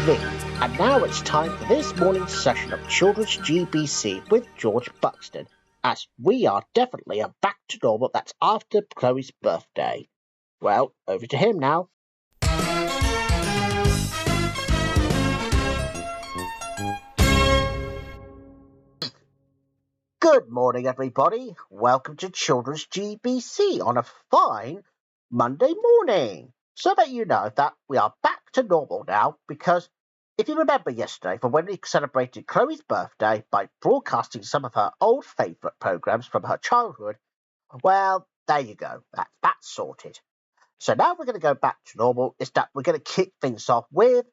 me. And now it's time for this morning's session of Children's GBC with George Buxton, as we are definitely back to normal. That's after Chloe's birthday. Well, over to him now. Good morning, everybody. Welcome to Children's GBC on a fine Monday morning. So that you know that we are back to normal now, because if you remember yesterday from when we celebrated Chloe's birthday by broadcasting some of her old favourite programmes from her childhood, well, there you go. That's sorted. So now we're going to go back to normal, is that we're going to kick things off with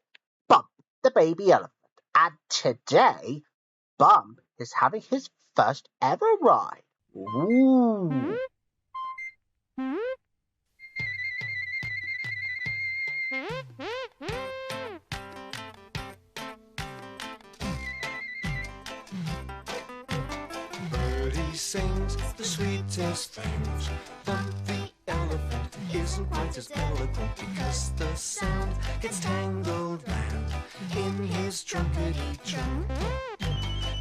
Bump, the baby elephant. And today, Bump is having his first ever ride. Ooh. Birdie sings the sweetest things. Bump the elephant isn't quite as eloquent because the sound gets tangled round in his trumpety trunk.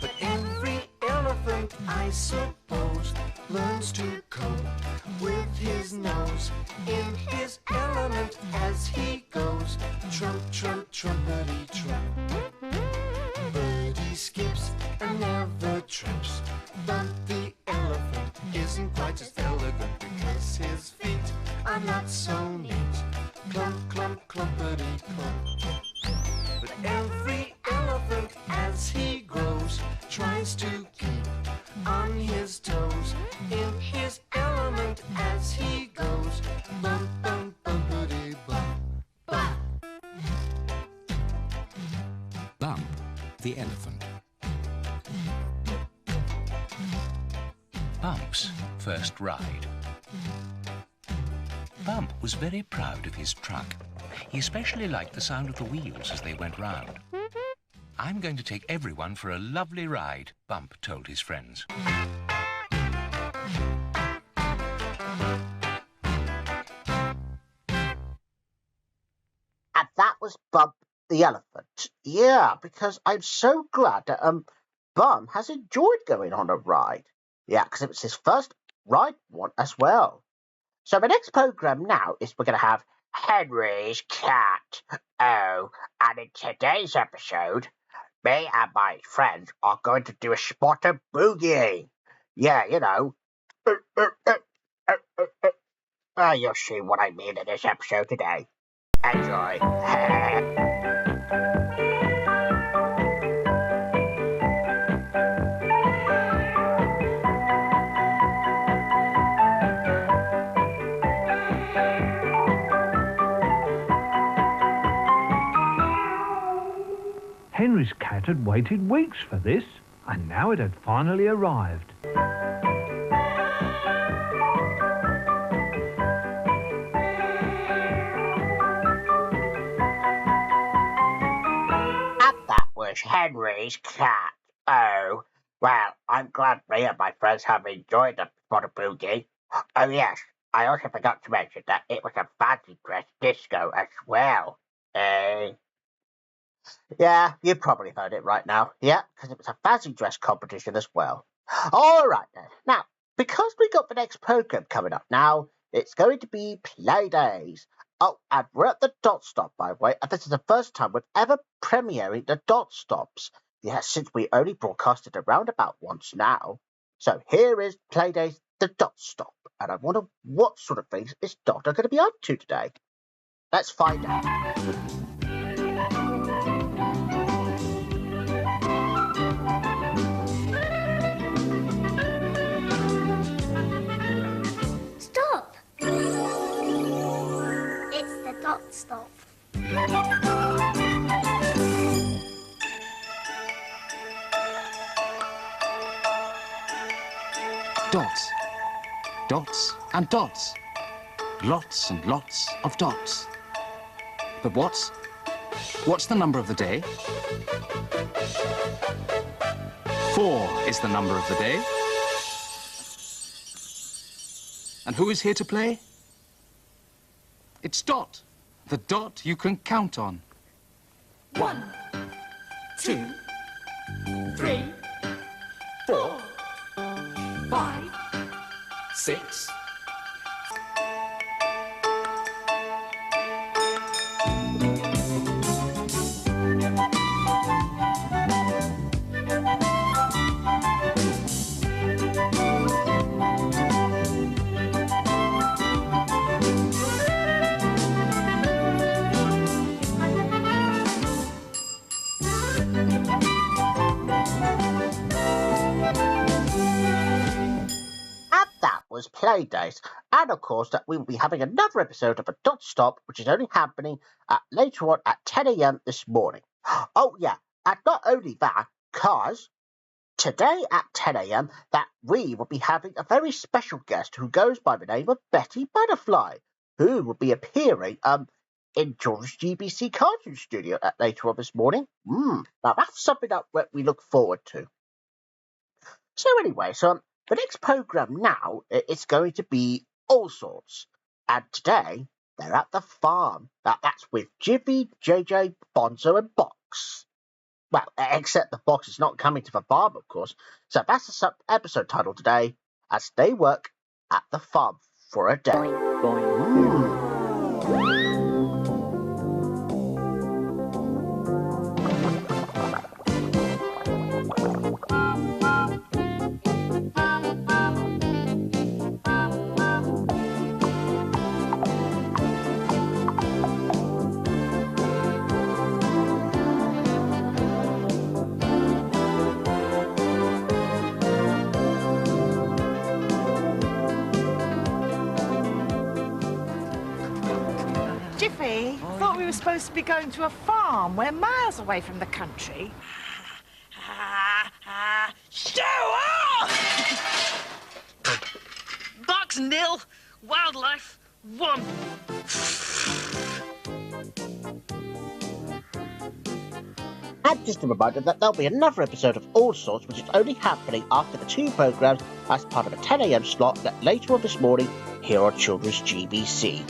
But every elephant, I suppose, learns to cope with his nose in his element as he goes. Trump, trump, trumpety trump. Birdie skips and never trips. But the elephant isn't quite as elegant because his feet are not so neat. Clump, clump, clumpety clump. But every elephant, as he grows, tries to keep on his toes in his element as he goes. Bump, bump, bumpity bump, bump. Bump the elephant. Bump's first ride. Bump was very proud of his truck. He especially liked the sound of the wheels as they went round. "I'm going to take everyone for a lovely ride," Bump told his friends. And that was Bump the elephant. Yeah, because I'm so glad that Bump has enjoyed going on a ride. Yeah, because it was his first ride one as well. So the next programme now is we're going to have Henry's Cat. Oh, and in today's episode, me and my friends are going to do a spot of boogie. Yeah, you know. You'll see what I mean in this episode today. Enjoy. Henry's cat had waited weeks for this, and now it had finally arrived. And that was Henry's cat. Oh, well, I'm glad me and my friends have enjoyed the spot of boogie. Oh, yes, I also forgot to mention that it was a fancy dress disco as well. Yeah, you've probably heard it right now. Yeah, because it was a fancy dress competition as well. All right then. Now, because we got the next program coming up now, it's going to be Play Days. Oh, and we're at the Dot Stop, by the way, and this is the first time we're ever premiering the Dot Stops. Yes, since we only broadcasted around about once now. So here is Play Days, the Dot Stop, and I wonder what sort of things is Dot going to be up to today. Let's find out. Stop! It's the Dot Stop. Dots. Dots and dots. Lots and lots of dots. But what's the number of the day? 4 is the number of the day. And who is here to play? It's Dot, the Dot you can count on. 1, 2, 3, 4, 5, 6. And that was Playdays. And of course, that we will be having another episode of a Dot Stop, which is only happening later on at 10 a.m. this morning. Oh, yeah. And not only that, cause today at 10 a.m. that we will be having a very special guest who goes by the name of Betty Butterfly, who will be appearing in George's GBC Cartoon Studio later on this morning. Now that's something that we look forward to. So anyway, the next program now is going to be All Sorts, and today they're at the farm. That's with Jibby, JJ, Bonzo, and Box. Well, except the Box is not coming to the farm, of course. So that's the episode title today, as they work at the farm for a day. Jiffy, thought we were supposed to be going to a farm. We're miles away from the country. Show off! Box 0, wildlife 1. And just a reminder that there'll be another episode of All Sorts, which is only happening after the two programs as part of a 10 a.m. slot that later on this morning here on Children's GBC.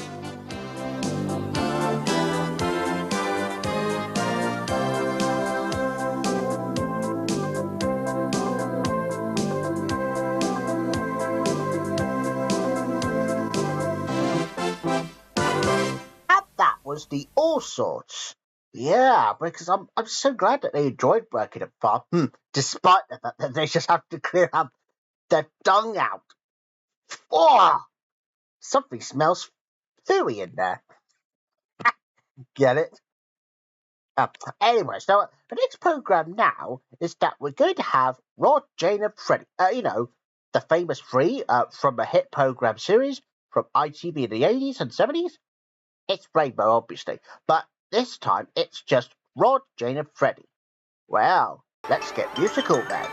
Was the All Sorts. Yeah, because I'm so glad that they enjoyed working at farm, despite the fact that they just have to clear up their dung out. Oh, something smells fooey in there. Get it? Anyway, so the next program now is that we're going to have Rod, Jane, and Freddie. The famous three from a hit program series from ITV in the 80s and 70s. It's Rainbow, obviously, but this time it's just Rod, Jane, and Freddie. Well, let's get musical then.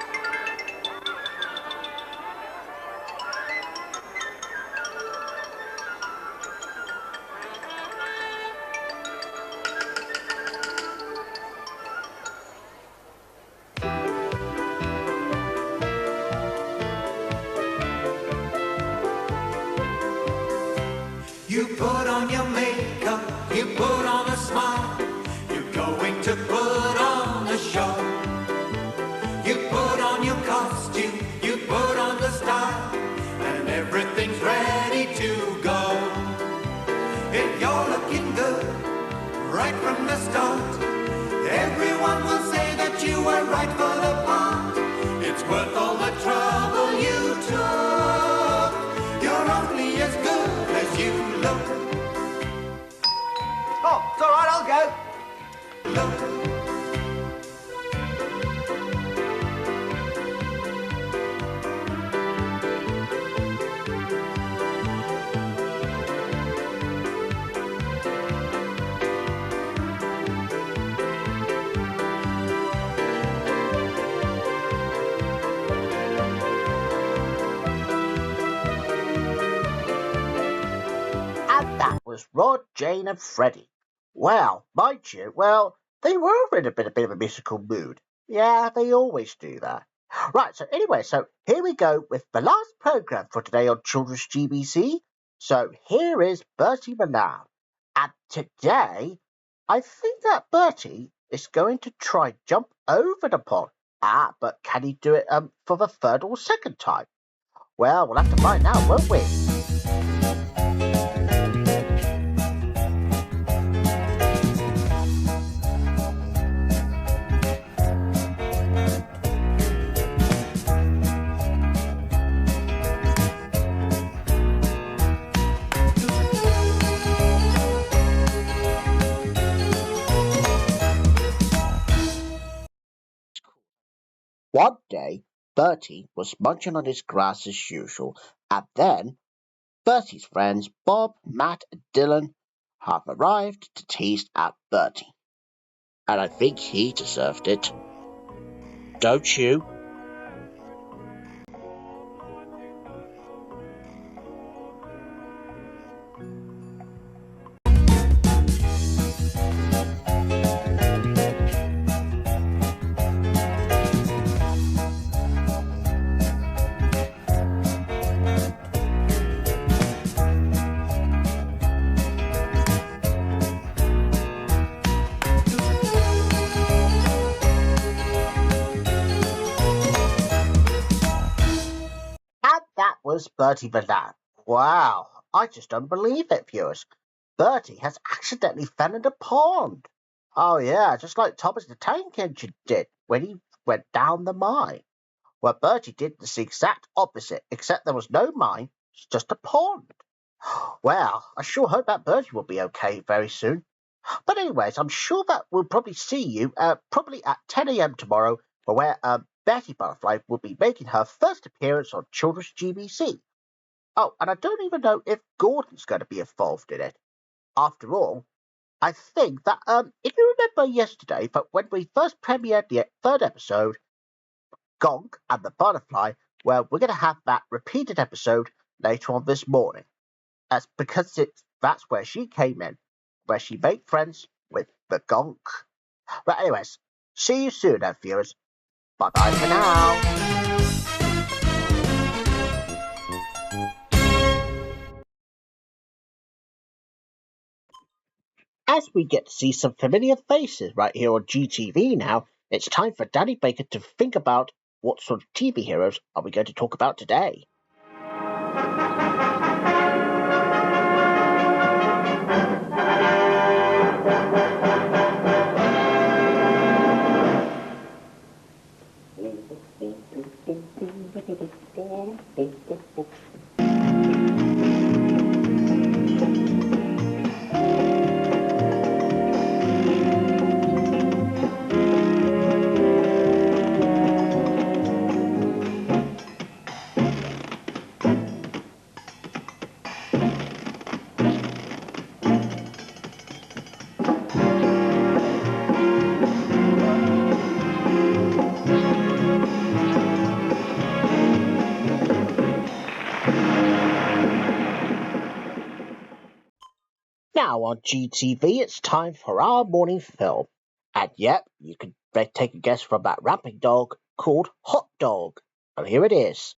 You put on your makeup, you put on a smile, you're going to put on a show. You put on your costume, you put on the style, and everything's ready to go. If you're looking good, right from the start, everyone will say that you were right for the part. It's worth all the trouble you took. You're only as good as you look. Oh, it's all right, I'll go. Look. Was Rod, Jane, and Freddie. Well, mind you, they were in a bit of a musical mood. Yeah, they always do that. Right, so anyway, here we go with the last program for today on Children's GBC. So here is Bertie Manal. And today, I think that Bertie is going to try jump over the pond. But can he do it for the third or second time? Well, we'll have to find out, won't we? One day, Bertie was munching on his grass as usual, and then Bertie's friends Bob, Matt, and Dylan have arrived to tease at Bertie. And I think he deserved it. Don't you? And that was Bertie the Lamb. Wow, I just don't believe it, viewers. Bertie has accidentally fell in the pond. Oh yeah, just like Thomas the Tank Engine did when he went down the mine. Well, Bertie did the exact opposite, except there was no mine, it's just a pond. Well, I sure hope that Bertie will be okay very soon. But anyways, I'm sure that we'll probably see you probably at 10 a.m. tomorrow, for where Betty Butterfly will be making her first appearance on Children's GBC. Oh, and I don't even know if Gordon's going to be involved in it. After all, I think that if you remember yesterday, but when we first premiered the third episode, Gonk and the Butterfly, well, we're going to have that repeated episode later on this morning. That's because that's where she came in, where she made friends with the Gonk. But anyways, see you soon, viewers. Bye bye for now. As we get to see some familiar faces right here on GTV now, it's time for Danny Baker to think about what sort of TV heroes are we going to talk about today. Now on GTV, it's time for our morning film. And yep, you can take a guess from that rapping dog called Hot Dog. And here it is.